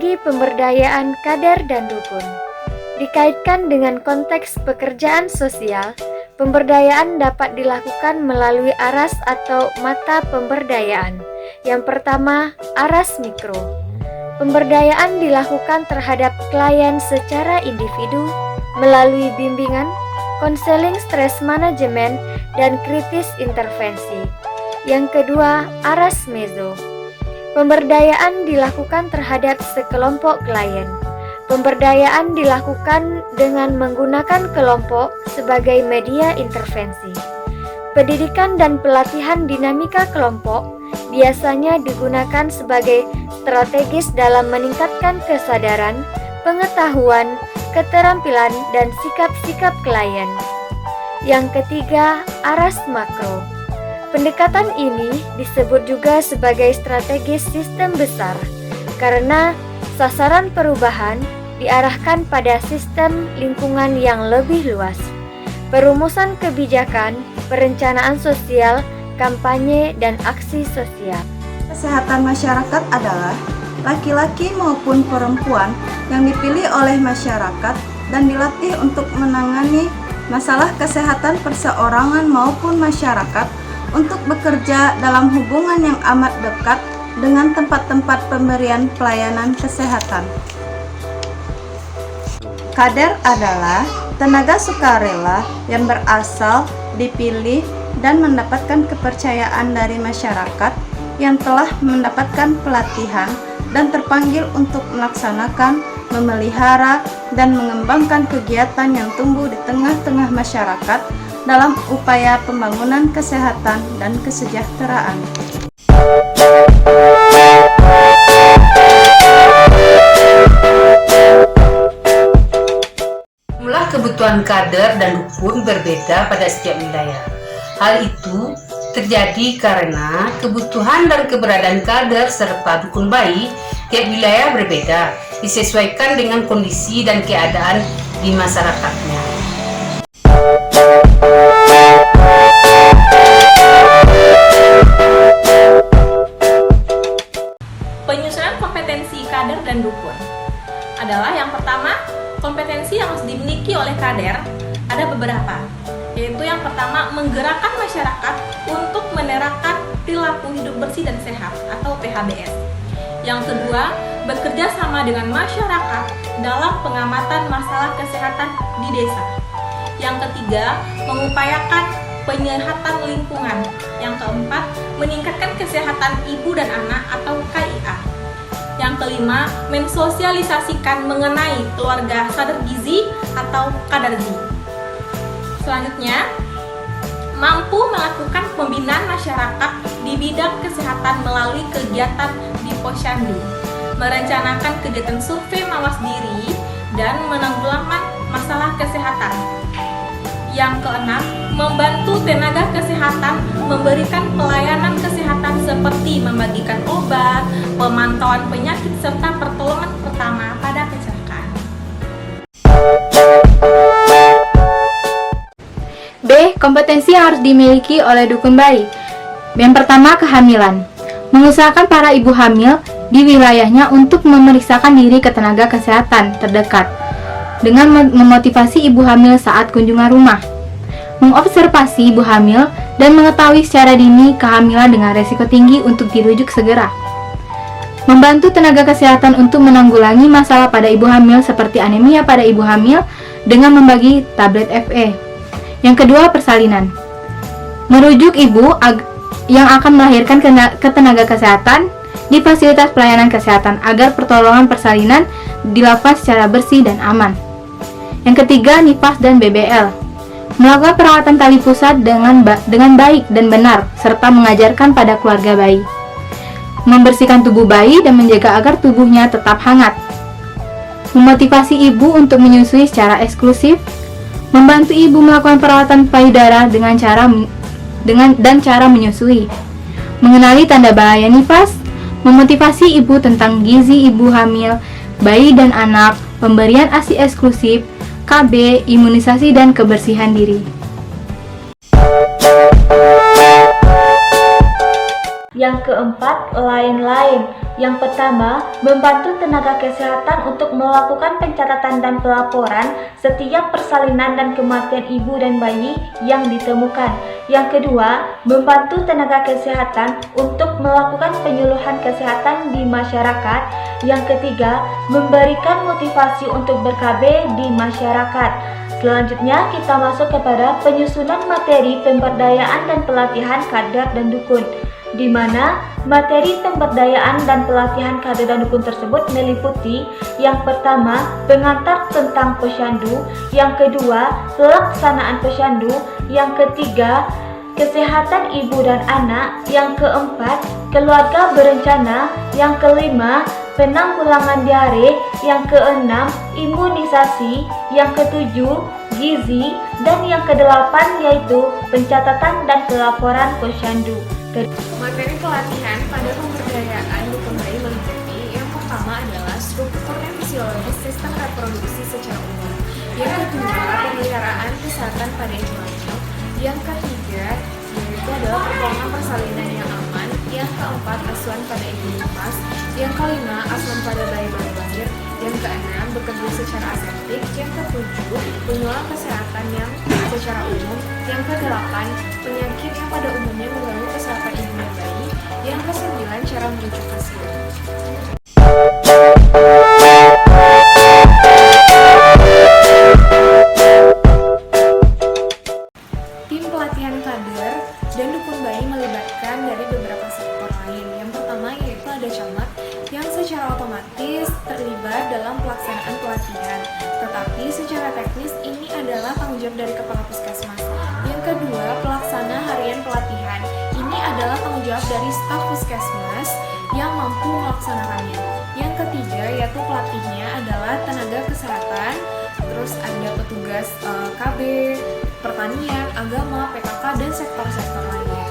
Strategi pemberdayaan kader dan dukun. Dikaitkan dengan konteks pekerjaan sosial, pemberdayaan dapat dilakukan melalui aras atau mata pemberdayaan. Yang pertama, aras mikro. Pemberdayaan dilakukan terhadap klien secara individu melalui bimbingan, konseling stres manajemen, dan kritis intervensi. Yang kedua, aras mezo. Pemberdayaan dilakukan terhadap sekelompok klien. Pemberdayaan dilakukan dengan menggunakan kelompok sebagai media intervensi. Pendidikan dan pelatihan dinamika kelompok biasanya digunakan sebagai strategis dalam meningkatkan kesadaran, pengetahuan, keterampilan, dan sikap-sikap klien. Yang ketiga, aras makro. Pendekatan ini disebut juga sebagai strategis sistem besar karena sasaran perubahan diarahkan pada sistem lingkungan yang lebih luas. Perumusan kebijakan, perencanaan sosial, kampanye, dan aksi sosial. Kesehatan masyarakat adalah laki-laki maupun perempuan yang dipilih oleh masyarakat dan dilatih untuk menangani masalah kesehatan perseorangan maupun masyarakat untuk bekerja dalam hubungan yang amat dekat dengan tempat-tempat pemberian pelayanan kesehatan. Kader adalah tenaga sukarela yang berasal, dipilih, dan mendapatkan kepercayaan dari masyarakat yang telah mendapatkan pelatihan dan terpanggil untuk melaksanakan, memelihara, dan mengembangkan kegiatan yang tumbuh di tengah-tengah masyarakat dalam upaya pembangunan kesehatan dan kesejahteraan. Jumlah kebutuhan kader dan dukun berbeda pada setiap wilayah. Hal itu terjadi karena kebutuhan dan keberadaan kader serta dukun bayi tiap wilayah berbeda, disesuaikan dengan kondisi dan keadaan di masyarakatnya. Penyusunan kompetensi kader dan dukun adalah yang pertama, kompetensi yang harus dimiliki oleh kader ada beberapa, yaitu yang pertama, menggerakkan masyarakat untuk menerapkan perilaku hidup bersih dan sehat atau PHBS. Yang kedua, bekerja sama dengan masyarakat dalam pengamatan masalah kesehatan di desa. Yang ketiga, mengupayakan penyehatan lingkungan. Yang keempat, meningkatkan kesehatan ibu dan anak atau KIA. Yang kelima, mensosialisasikan mengenai keluarga sadar gizi atau kadarzi. Selanjutnya, mampu melakukan pembinaan masyarakat di bidang kesehatan melalui kegiatan di Posyandu, merencanakan kegiatan survei mawas diri, dan menanggulangi masalah kesehatan. Yang keenam, membantu tenaga kesehatan memberikan pelayanan kesehatan seperti membagikan obat, pemantauan penyakit, serta pertolongan pertama pada kecelakaan. B. Kompetensi yang harus dimiliki oleh dukun bayi. Yang pertama, kehamilan. Mengusahakan para ibu hamil di wilayahnya untuk memeriksakan diri ke tenaga kesehatan terdekat dengan memotivasi ibu hamil saat kunjungan rumah, mengobservasi ibu hamil dan mengetahui secara dini kehamilan dengan resiko tinggi untuk dirujuk segera, membantu tenaga kesehatan untuk menanggulangi masalah pada ibu hamil seperti anemia pada ibu hamil dengan membagi tablet FE. Yang kedua, persalinan. Merujuk ibu yang akan melahirkan ke tenaga kesehatan di fasilitas pelayanan kesehatan agar pertolongan persalinan dilakukan secara bersih dan aman. Yang ketiga, nifas dan BBL. Melakukan perawatan tali pusat dengan baik dan benar, serta mengajarkan pada keluarga bayi. Membersihkan tubuh bayi dan menjaga agar tubuhnya tetap hangat. Memotivasi ibu untuk menyusui secara eksklusif. Membantu ibu melakukan perawatan payudara dengan cara menyusui. Mengenali tanda bahaya nifas. Memotivasi ibu tentang gizi ibu hamil, bayi dan anak, pemberian ASI eksklusif, KB, imunisasi, dan kebersihan diri. Yang keempat, lain-lain. Yang pertama, membantu tenaga kesehatan untuk melakukan pencatatan dan pelaporan setiap persalinan dan kematian ibu dan bayi yang ditemukan. Yang kedua, membantu tenaga kesehatan untuk melakukan penyuluhan kesehatan di masyarakat. Yang ketiga, memberikan motivasi untuk ber-KB di masyarakat. Selanjutnya kita masuk kepada penyusunan materi pemberdayaan dan pelatihan kader dan dukun, di mana materi pemberdayaan dan pelatihan kader dan dukun tersebut meliputi yang pertama, pengantar tentang posyandu, yang kedua, pelaksanaan posyandu, yang ketiga, kesehatan ibu dan anak, yang keempat, keluarga berencana, yang kelima, penanggulangan diare, yang keenam, imunisasi, yang ketujuh, gizi, dan yang kedelapan yaitu pencatatan dan pelaporan posyandu. Materi pelatihan pada pemberdayaan dukun bayi meliputi yang pertama adalah struktur dan fisiologis sistem reproduksi secara umum, yang kedua pemeliharaan kesehatan pada ibu hamil, yang ketiga yaitu adalah pertolongan persalinan yang aman, yang keempat asuhan pada ibu nifas, yang kelima asuhan pada bayi baru lahir, yang keenam bekerja secara aseptik, yang ketujuh penyuluhan kesehatan yang secara umum, yang kedelapan penyakit yang pada umumnya mengganggu kesehatan ibu dan bayi, yang kesembilan cara merujuk hasil. Tim pelatihan kader dan dukun bayi melibatkan dari beberapa sektor lain. Yang pertama yaitu ada camat yang secara otomatis terlibat dalam pelaksanaan pelatihan, tetapi secara teknis ini adalah tanggung jawab dari kepala puskesmas. Yang kedua, pelaksana harian pelatihan. Ini adalah tanggung jawab dari staf puskesmas yang mampu melaksanakannya. Yang ketiga, yaitu pelatihnya adalah tenaga kesehatan, terus ada petugas KB, pertanian, agama, PKK, dan sektor-sektor lainnya.